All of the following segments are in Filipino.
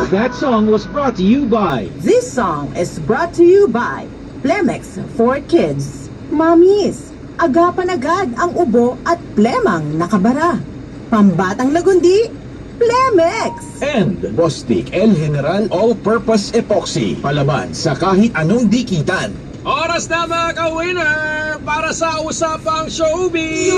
That song was brought to you by... This song is brought to you by Plemex for Kids. Mamis, agapan agad ang ubo at plemang nakabara. Pambatang lagundi, Plemex! And Bostik El General All-Purpose Epoxy. Palaban sa kahit anong dikitan. Oras na mga ka-winner para sa usapang showbiz!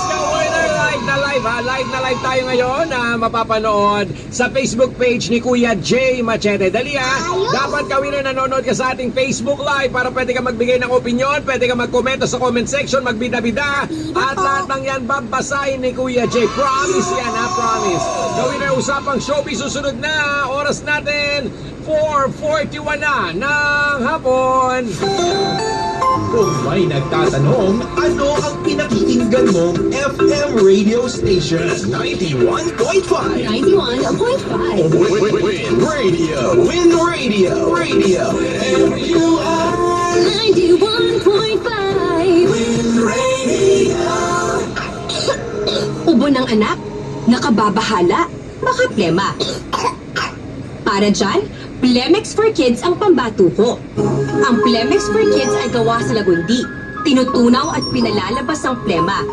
Ka-winner, live na live ha! Live na live tayo ngayon na mapapanood sa Facebook page ni Kuya Jay Machete. Dali ha! Dapat ka-winner nanonood ka sa ating Facebook live para pwede ka magbigay ng opinion, pwede ka magkomento sa comment section, magbida-bida, at lahat ng yan babasahin ni Kuya Jay. Promise yan ha! Promise! Ka-winner, usapang showbiz susunod na! Oras natin 4:41 na ng hapon. Kung may nagtatanong, ano ang pinakikinggan mong FM radio station? 91.5 91.5 Win Radio, Win Radio, Radio MUI 91.5 Win Radio. Ubo ng anak, nakababahala, baka plema. Para dyan, Plemex for Kids ang pambatuko. Ang Plemex for Kids ay gawa sa lagundi. Tinutunaw at pinalalabas ang plema.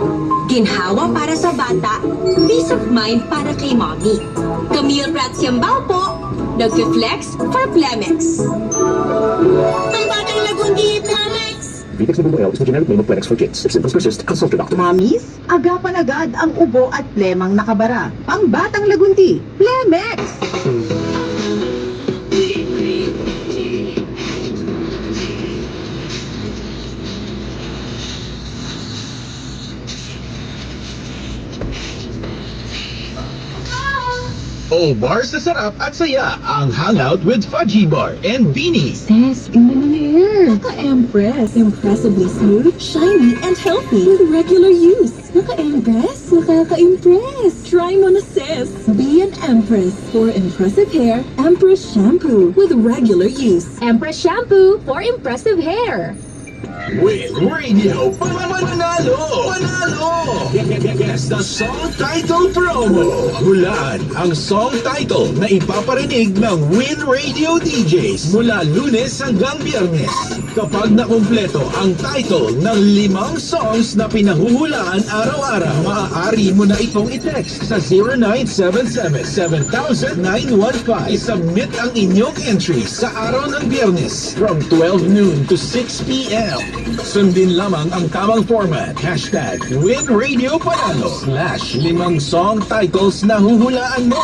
Ginhawa para sa bata, peace of mind para kay mommy. Camille Pratsiambao po, nag-flex for Plemex. Ang batang lagundi, Plemex! Vitex Nubuel is the generic name of Plemex for kids. If symptoms persist, consult your doctor. Mamis, agapan agad ang ubo at plemang nakabara. Pambatang lagundi, Plemex! Oh, bars na sarap at saya ang Hangout with Fudgy Bar and Beanie. Sis, ganda ng hair. Naka-Empress. Impressively smooth, shiny, and healthy with regular use. Naka-Empress? Nakaka-impress. Try mo na, sis. Be an Empress for impressive hair. Empress Shampoo with regular use. Empress Shampoo for impressive hair. With Radio Panalo! Panalo! Guess the song title promo. Hulaan ang song title na ipaparinig ng Win Radio DJs mula Lunes hanggang Biyernes. Kapag nakumpleto ang title ng 5 songs na pinahuhulaan araw-araw, maaari mo na itong i-text sa 0977-7000-915. Isubmit ang inyong entry sa araw ng Biyernes from 12 noon to 6 p.m. Sundin lamang ang tamang format. Hashtag WinRadioPanalo /5 song titles na huhulaan mo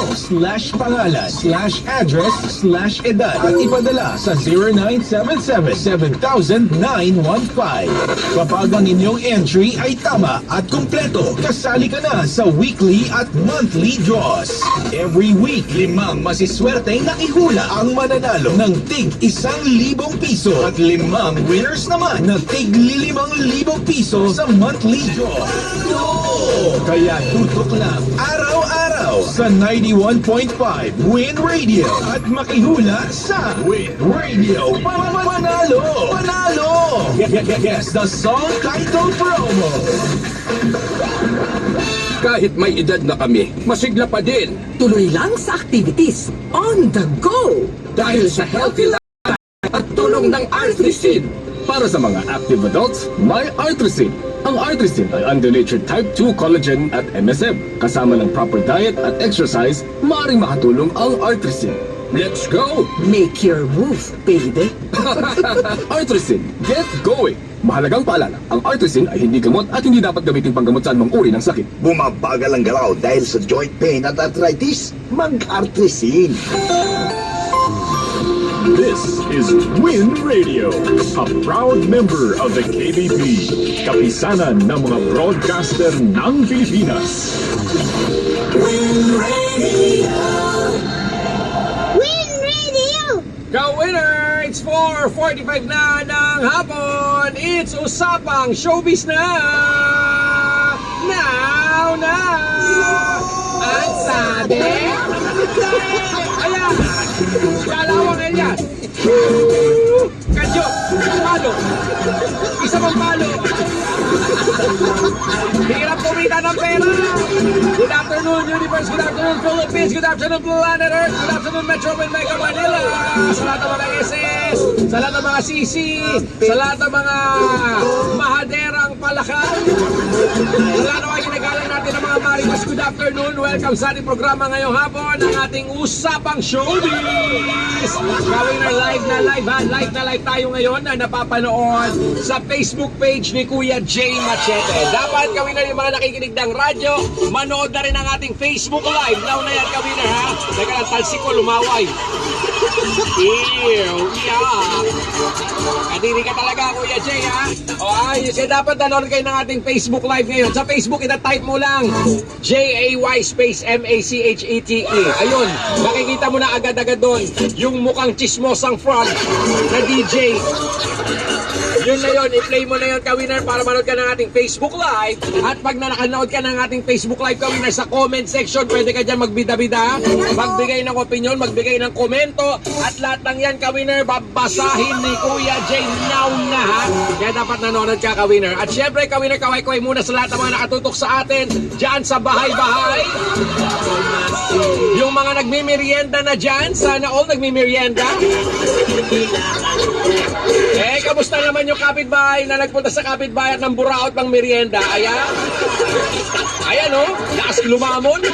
/pangalan /address/edad at ipadala sa 0977-7000-915. Kapag ang inyong entry ay tama at kumpleto, kasali ka na sa weekly at monthly draws. Every week, 5 masiswerteng nakihula ang mananalo ng tig 1,000 piso at 5 winners naman na tig 5,000 piso sa monthly draw. Kaya tutok lang araw-araw sa 91.5 Win Radio at makihula sa Win Radio Panalo! Panalo! Guess the song title promo. Kahit may edad na kami, masigla pa din. Tuloy lang sa activities. On the go! Dahil sa healthy life at tulong ng Arthrisin. Para sa mga active adults, may Arthrisin. Ang Arthrisin ay undonatured type 2 collagen at MSM. Kasama ng proper diet at exercise, maaaring makatulong ang Arthrisin. Let's go! Make your move, baby. Arthrisin, get going! Mahalagang paalala, ang Arthrisin ay hindi gamot at hindi dapat gamitin panggamot sa anumang uri ng sakit. Bumabagal ang galaw dahil sa joint pain at arthritis? Mag-Artrisin. This is Win Radio, a proud member of the KBP, kapisanan ng mga broadcaster ng Pilipinas. Win Radio! Win Radio! Ka-winner! It's 4:45 na ng hapon! It's Usapang Showbiz na! Now! Ang sabi? Ayan! Kalawang Elias! Kadyo! Palo! Isa pang palo! Hirap kumita ng pera! Good afternoon, Universe! Good afternoon, Philippines! Philippines, good afternoon Planet Earth, good afternoon Metro and Mega Manila, sa lahat ng mga SS, sa lahat ng mga CC, sa lahat ng mga mahaderang palakal, sa lahat ng mga ginagalang natin ng mga Marimas, good afternoon, welcome sa ating programa ngayong hapon, ang ating Usapang Showbiz. Gawin na live na live ha, live na live tayo ngayon na napapanood sa Facebook page ni Kuya J. Machete. Dapat gawin na yung mga nakikinig ng radyo, manood na rin ang ating Facebook Live. Now na yan, gawin na ha. Teka lang, talsik ko, lumaway. Ew, yeah. Kadiri ka talaga, Kuya J, ha? O, ayos. Kaya dapat nanood kayo ng ating Facebook Live ngayon. Sa Facebook, ita-type mo lang J-A-Y space M-A-C-H-E-T-E. Ayun, makikita mo na agad-agad doon yung mukhang chismosang frog na DJ. Yun na yun, i-play mo na yun, Kawiner, para manood ka ng ating Facebook Live. At pag nakanood ka ng ating Facebook Live, Kawiner, sa comment section, pwede ka dyan magbida-bida, magbigay ng opinion, magbigay ng komento, at lahat ng yan, Kawiner, babasahin ni Kuya J. now na, ha? Kaya dapat nanonood ka, Kawiner. At syempre, Kawiner, kaway-kaway muna sa lahat ng mga nakatutok sa atin, dyan sa bahay-bahay. Yung mga nagmimerienda na dyan, sana all nagmimerienda. Kamusta naman yung kapitbahay na nagpunta sa kapitbahay at ng buraot ng merienda? Ayan. Ayan, oh. Lakas lumamon.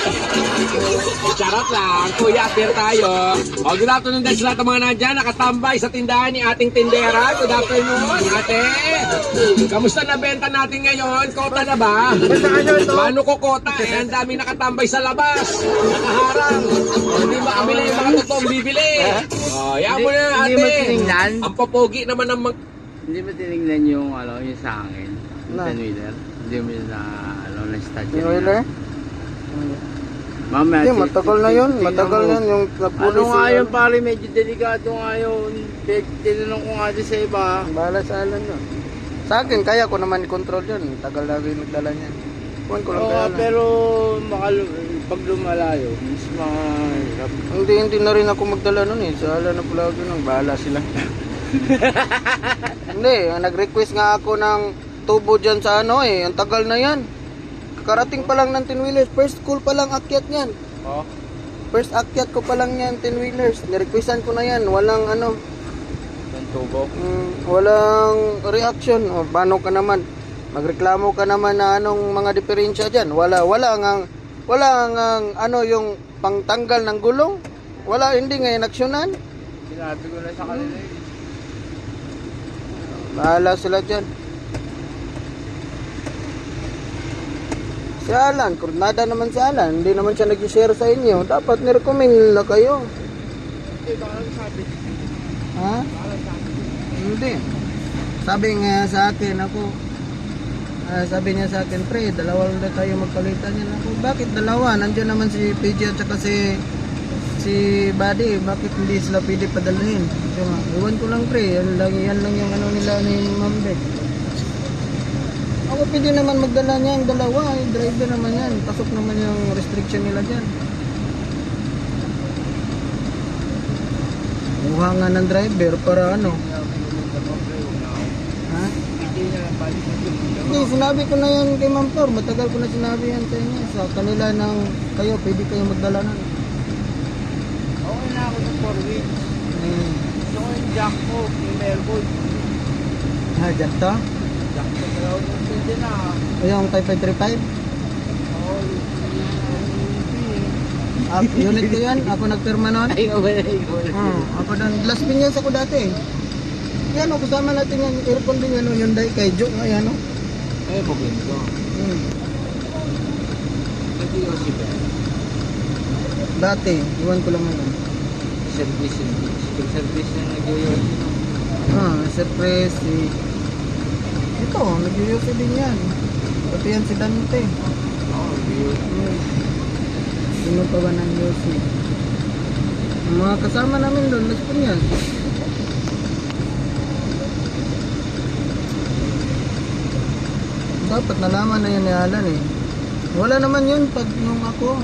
Charot lang. Kuya, appear tayo. O, good afternoon din sa lahat ng mga nandyan. Nakatambay sa tindahan ni ating tindera. Good afternoon, ate. Kamusta na benta natin ngayon? Kota na ba? Paano ko kota? Ang daming nakatambay sa labas. Nakaharang. Hindi makabili yung mga totoong bibili. O, yan mo na, ate. Hindi mo tinignan? Ang papogi naman ng Hindi mo tinignan yung, yung sa akin? Yung 10-wheeler? Hindi mo na, na-start yun? 10-wheeler? Mamaya, Hindi, matagal na yun. Matagal na yun. Yung Ano nga yun, pare? Medyo delikado nga yun. Tinanong ko nga din sa iba. Bahala sa alam yun. Sa akin, kaya ko naman i-control yun. Tagal na rin nagdala niyan. Kuhan ko lang Oo, kaya lang. pero pag lumalayo, mas mahirap. Hindi na rin ako magdala nun eh. Sa alam na pala ako nun. Bahala sila. Hindi, nag-request nga ako ng tubo dyan sa ano eh. Ang tagal na yan. Karating pa lang ng 10-wheelers. First school pa lang akyat yan. Oh? First akyat ko pa lang yan, 10-wheelers. Nirequestan ko na yan. Walang ano. Yung tubo? Walang reaction. O, paano ka naman? Magreklamo ka naman na anong mga diferensya dyan. Wala ang ano yung pangtanggal ng gulong. Wala, hindi ngayon aksyonan. Sinabi ko na sa kanila eh. Bahala sila dyan. Si Alan, kurnada naman si Alan. Hindi naman siya nag-share sa inyo. Dapat nirecommend na kayo. Hindi, baka sabi. Ha? Hindi. Sabi nga sa akin, sabi niya sa akin, pre, dalawa ulit tayo magkalitan niya. Ako, bakit dalawa? Nandiyan naman si PJ at saka si Buddy, bakit hindi sila pwede padalhin? So, iwan ko lang pre, yan lang yung ano nila ni Ma'am Beck. Ako pwede naman magdala niya ang dalawa, driver naman yan, pasok naman yung restriction nila dyan. Kuha nga ng driver para ano? Ha? Hindi, sinabi ko na yan kay Ma'am Tor, matagal ko na sinabi yan sa inyo, sa kanila ng kayo, pwede kayo magdala na. Okay na ako ng 4 wheels. Gusto ko yung jack ko, yung Mergold. Dyan to? Jack ko, pero pwede na. Yung Type 535? Oo, Unit ko yan, ako nagpirma nun. ay, Ako ng Las Piñas ako dati. Yan o, kasama natin yung aircon din yan o, Hyundai Kaijo. Ayan o. Ay, pagin ko. Pwede yung si Ben. Dati, iwan ko lang ano. Service na nag-iyon. Surprise si... Ito, nag-UC din yan. Pati yan si Dante. Oo, nag-iyon. Sino pa ba ng UC? Ang mga kasama namin doon, Las Piñas. Dapat nalaman na yan ni Alan eh. Wala naman yun pag nung ako,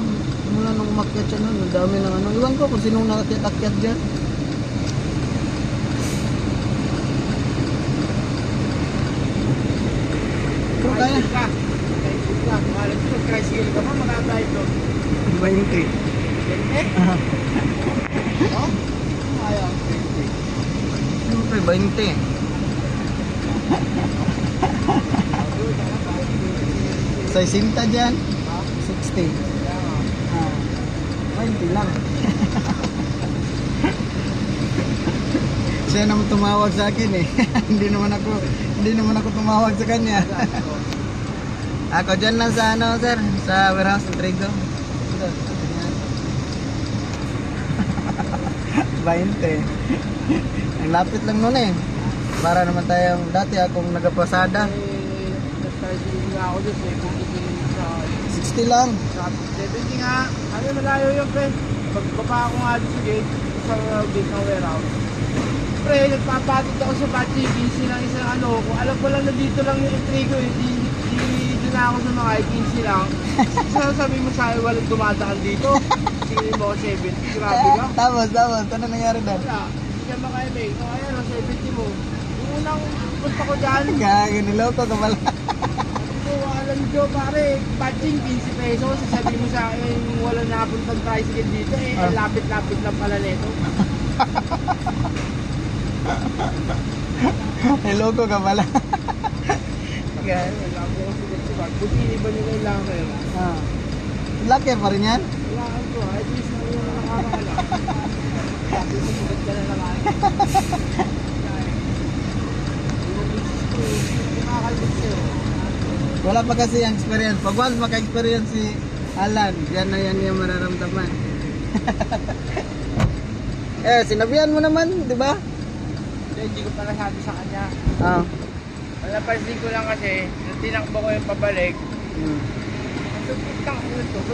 mula nung umakyat siya nun, ang dami ng ano. Iwan ko kung sinong nakakyat-akyat dyan. Pero kaya. Tricycle ka. Tricycle ka mo, makakahit doon. 20. Siyempre, 20. Sa isinta dyan, 60. 20 lang. Siya naman tumawag sa akin eh. hindi naman ako tumawag sa kanya. Ako dyan lang sa ano sir, sa warehouse ng Trigo. 20. Ang lapit lang nun eh. Para naman tayong dati akong nagapasada. 60 lang. 70 nga. Ano malayo yung pre? Pagbaba ako nga dito sa gate, sa gate ng warehouse. Pre, nagpapatid ako sa batch 15 lang isang ano. Kung alam ko lang na dito lang yung entry ko, hindi na ako sa mga 15 lang. Sabi mo sa akin, walang dumadaan dito. Sige mo 70, grabe ka. Tapos. Ano nangyari doon? Wala, hindi ka makaibig. O ayan, 70 mo. Yung unang punta ko dyan, Gagi, niloko ka pala. so, alam nyo pare, batching 15 pesos. Sabi mo sa akin, wala napuntang tricycle dito eh. Lapit-lapit lang pala neto. Niloko ka pala. Kaya, wala ko kung sugat-sugat. Buti iba nyo kailangan kayo. Laki pa rin yan? Kailangan ko, at least na yung nakakala. Sabi ko, sugat ka na naman. Yung misis ko, kumakalbit sa'yo. Wala pa kasi yung experience. Pag once maka-experience si Alan, yan na yan yung mararamdaman. Sinabihan mo naman, di ba? Hindi ko pala sabi sa kanya. Napansin ko lang kasi, nung tinakbo ko yung pabalik,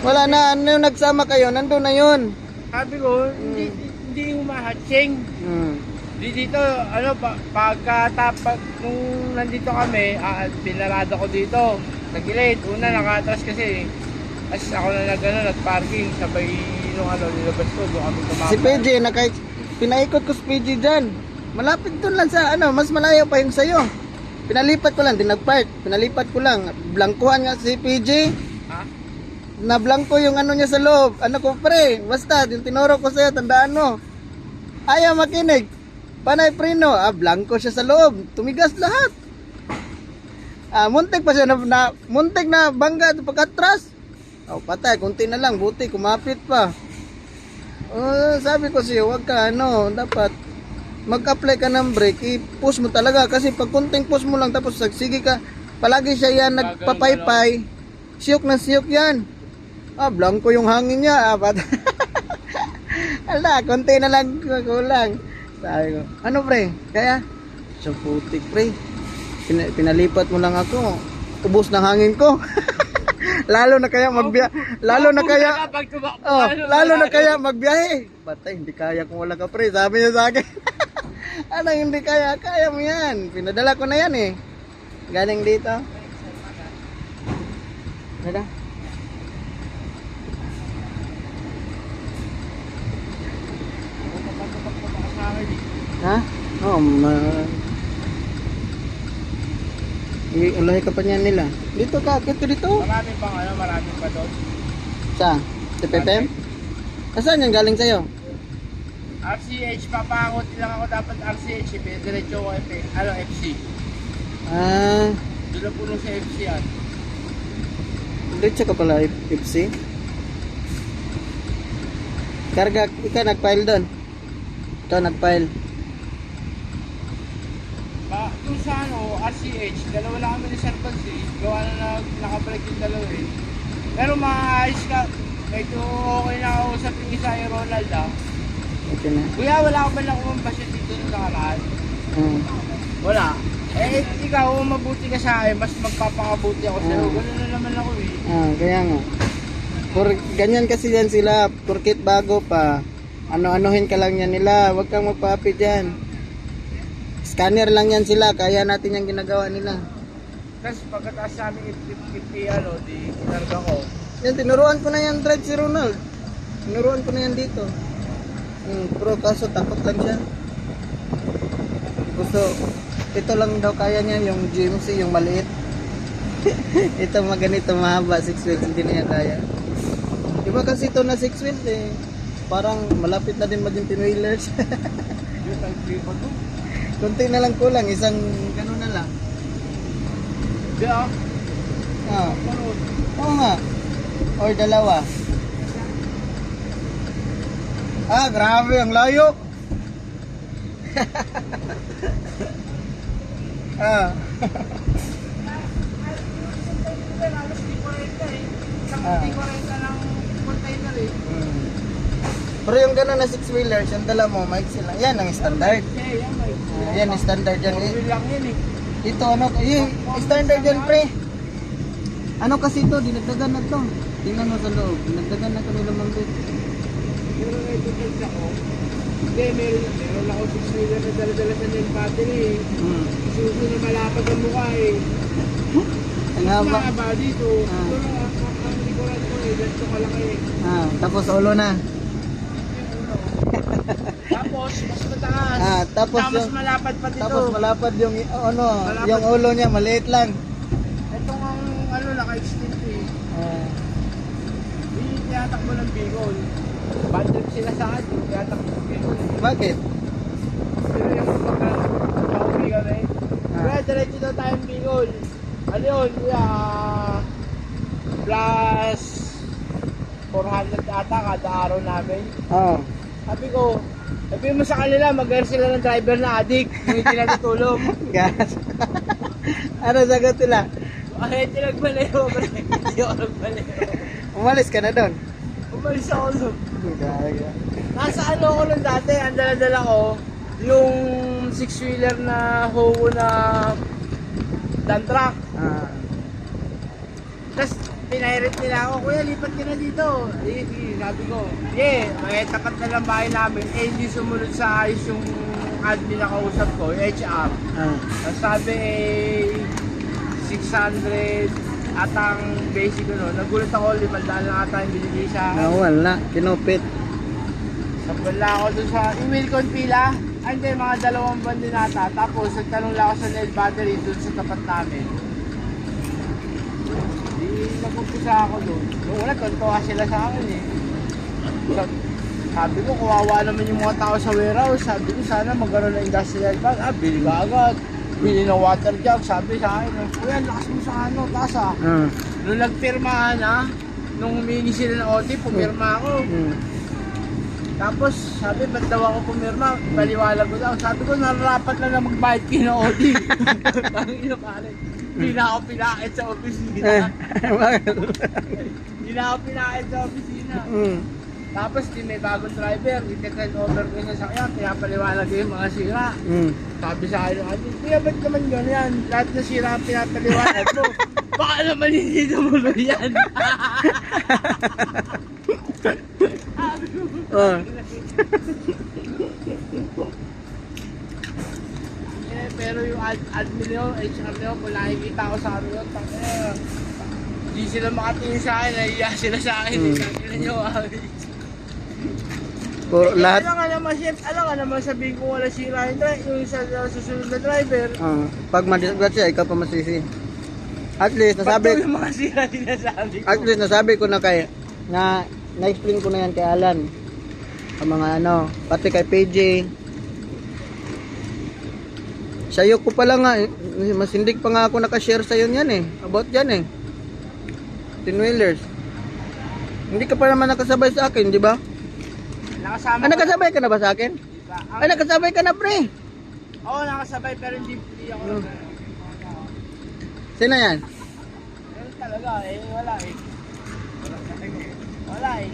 Wala na, ano yung nagsama kayo, nandun na yun. sabi ko, hindi humahatsing. Dito, ano, pagkatapat, nung nandito kami, pinarada ko dito, sa gilid. Una, nakatras kasi, as ako na nag-parking, sabay nung nilabas ko, doon kami tumama. Si PJ, pinaikot ko si PJ dyan. Malapit dun lang sa, mas malayo pa yung sa'yo. Pinalipat ko lang, di nag-park. Pinalipat ko lang. Blangkuhan nga si PJ. Na blanko yung ano niya sa loob. Ano ko pre, basta, yung tinuro ko sa'yo, tandaan mo. Ayaw makinig. Panay preno, blanko siya sa loob. Tumigas lahat. Muntik pa siya muntik na bangga pagkatras. Patay, kunti na lang, buti, kumapit pa. Sabi ko siya, wag ka, dapat mag-apply ka ng brake, i-push mo talaga. Kasi pag kunting push mo lang, tapos sige ka, palagi siya yan, nagpapaypay, siyok na siyok yan. Blanco yung hangin niya. Kunti na lang, kulang. Sabi ko, ano pre, kaya? So putik pre, pinalipat mo lang ako, ubos ng hangin ko. Lalo na kaya magbiyahe. Batay, hindi kaya kung wala ka pre, sabi niya sa akin. Hindi kaya mo yan. Pinadala ko na yan eh. Galing dito. Nada? Ha? Ulahi ka pa niyan nila. Dito ka, dito. Marami pa doon. Sa TPPM? Saan yan galing sa'yo? RCH, papangot lang ako dapat RCH, diretso ko FC. Doon lang puno sa FC yan. Diretso ka pala FC? Karga, ikaw nag-file doon? Ikaw nag-file? Kung sa RCH, dalawa lang kami ni Sir Bansi, gawa na nakabalik yung dalawa eh. Pero maayos ka, medyo okay na ako sa isa yung Ronald Okay na. Kuya, wala ka ba lang kumambasya dito nung nakaraan? Wala. Ikaw, mabuti ka sa akin, mas magpapakabuti ako sa'yo. Gano'n na naman ako eh. Kaya nga. Ganyan kasi yan sila, porkit bago pa, ano-anuhin ka lang yan nila, huwag kang magpapi dyan. Scanner lang yan sila, kaya natin yung ginagawa nila. Tapos pagkataas sa amin, di kinarga ko. Yan, tinuruan ko na yan, drive si Ronald. Tinuruan ko na yan dito. Pero kaso takot lang siya. Gusto, ito lang daw kaya niya, yung GMC, yung maliit. Ito ganito mahaba, 6 wheels, hindi na yan kaya. Diba kasi ito na 6 wheels eh. parang malapit na din maging pinwheelers. Yung tangkli ko to. Kunti na lang kulang, isang gano'n na lang. Di ah. Ah. Oo nga. Or dalawa. Ah, grabe, ang layo. Ah. Halos di 40 eh. Isang Ah. di 40 ng container eh. Pero yung gano'n na 6-wheelers, yung dala mo, maiksi lang. Yan ang standard. Yeah, yan may. Yan, standard yan. Four-wheel lang yan eh. Ito, ano, yung standard yan, pre. Ano kasi ito, dinagdagan na to. Tingnan mo sa loob, dinagdagan na kanila mambit. Pero ito sa ko. Hindi, meron ako 6-wheeler na dala-dala sa nail battery eh. Suso na malapad ang mukha eh. Ang haba. Mahaba dito. Ah. Ito lang ang likuran ko eh. Ganito ka lang eh. Ah, tapos ulo na. Tapos, mas mataas. Ah, tapos mas yung- malapad pa dito. Tapos malapad yung ano, Malapad. yung ulo niya maliit lang. Itong ang ano, naka-extend eh. Ah, Hindi tinatakbo ng Bicol. Bad trip sila sa akin. Tinatakbo ng Bicol. bakit? Pero yung pauwi kami. Kaya diretso daw tayong Bicol. Ano yun? Plus 400 ata kada araw namin. Oo. Sabi mo sa kanila, mag-hire sila ng driver na addict. Yung hindi natutulog. Gas. Ano sagot nila? Bakit yung nagbalayo? Hindi ako nagbalayo. Umalis ka na doon. Umalis ako doon. Gaga. Nasa ano ko nun dati, ang dala-dala ko, yung 6-wheeler na Howo na dump truck. Ah. Tapos pinairit nila ako, kuya lipat ka na dito. Sabi ko, may tapat na lang bahay namin. Hindi sumunod sa ayos yung admin na kausap ko, yung HR. Ah. Tapos sabi 600 atang basic ko no. Nagulat ako, 500 lang ata yung binigay sa akin. Wala, kinupit. Wala ako dun sa Wilcon pila. Ay hindi, mga 2 buwan din ata. Tapos nagtanong lang ako sa nail battery dun sa tapat namin. Di nag-umpisa ako dun. Nung una, tontuwa sila sa akin eh. Sabi ko, kawawa naman yung mga tao sa warehouse. Sabi ko, sana magkaroon ng industrial bag. Bili ka agad. Bili ng water jug. Sabi sa akin, kuya, lakas mo sa ano, taas ah. Nung nagpirmahan nung humingi sila ng OT, pumirma ako. Tapos, sabi, ba't daw ako pumirma? Baliwalag ko daw. Sabi ko, nararapat lang na magbayad kayo ng OT. Tangina pare. Hindi na ako pinakit sa opisina. Hindi na ako pinakit sa opisina. Tapos, may bagong driver. I-turn over ko yung sakyan. Pinapaliwalag ko yung mga sira. Sabi sa akin, kuya, ba't naman ganyan? Lahat na sira ang pinapaliwalag mo. Baka naman hindi tumuloy yan. Pero yung admin nyo, HR nyo, kung nakikita ko sa ano yun, hindi sila makatingin sa akin, nahiya sila sa akin. Tingnan nyo, Puro lahat. Alam ka naman, sabihin ko wala sira yung sa susunod na driver. Pag madisgrasya siya, ikaw pa masisi. At least nasabi, Pag yung mga sira sinasabi ko. at least nasabi ko na kay na-explain ko na yan kay Alan. Ang mga ano, pati kay PJ. Sa'yo ko pala nga, mas hindi pa nga ako nakashare sa'yo yan eh. About yan eh. 10-wheelers. Hindi ka pa naman nakasabay sa akin, di ba? Nakasama ko. Nakasabay ka na ba sa akin? Diba? Ay, nakasabay ka na, pre. Oo, nakasabay pero hindi ako. Sino yan? Meron talaga wala eh. Wala eh.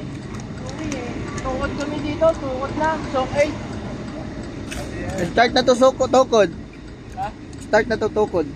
Tukod kami dito, tukod na. So, 8. Start na to tukod. Ha? Start na to tukod.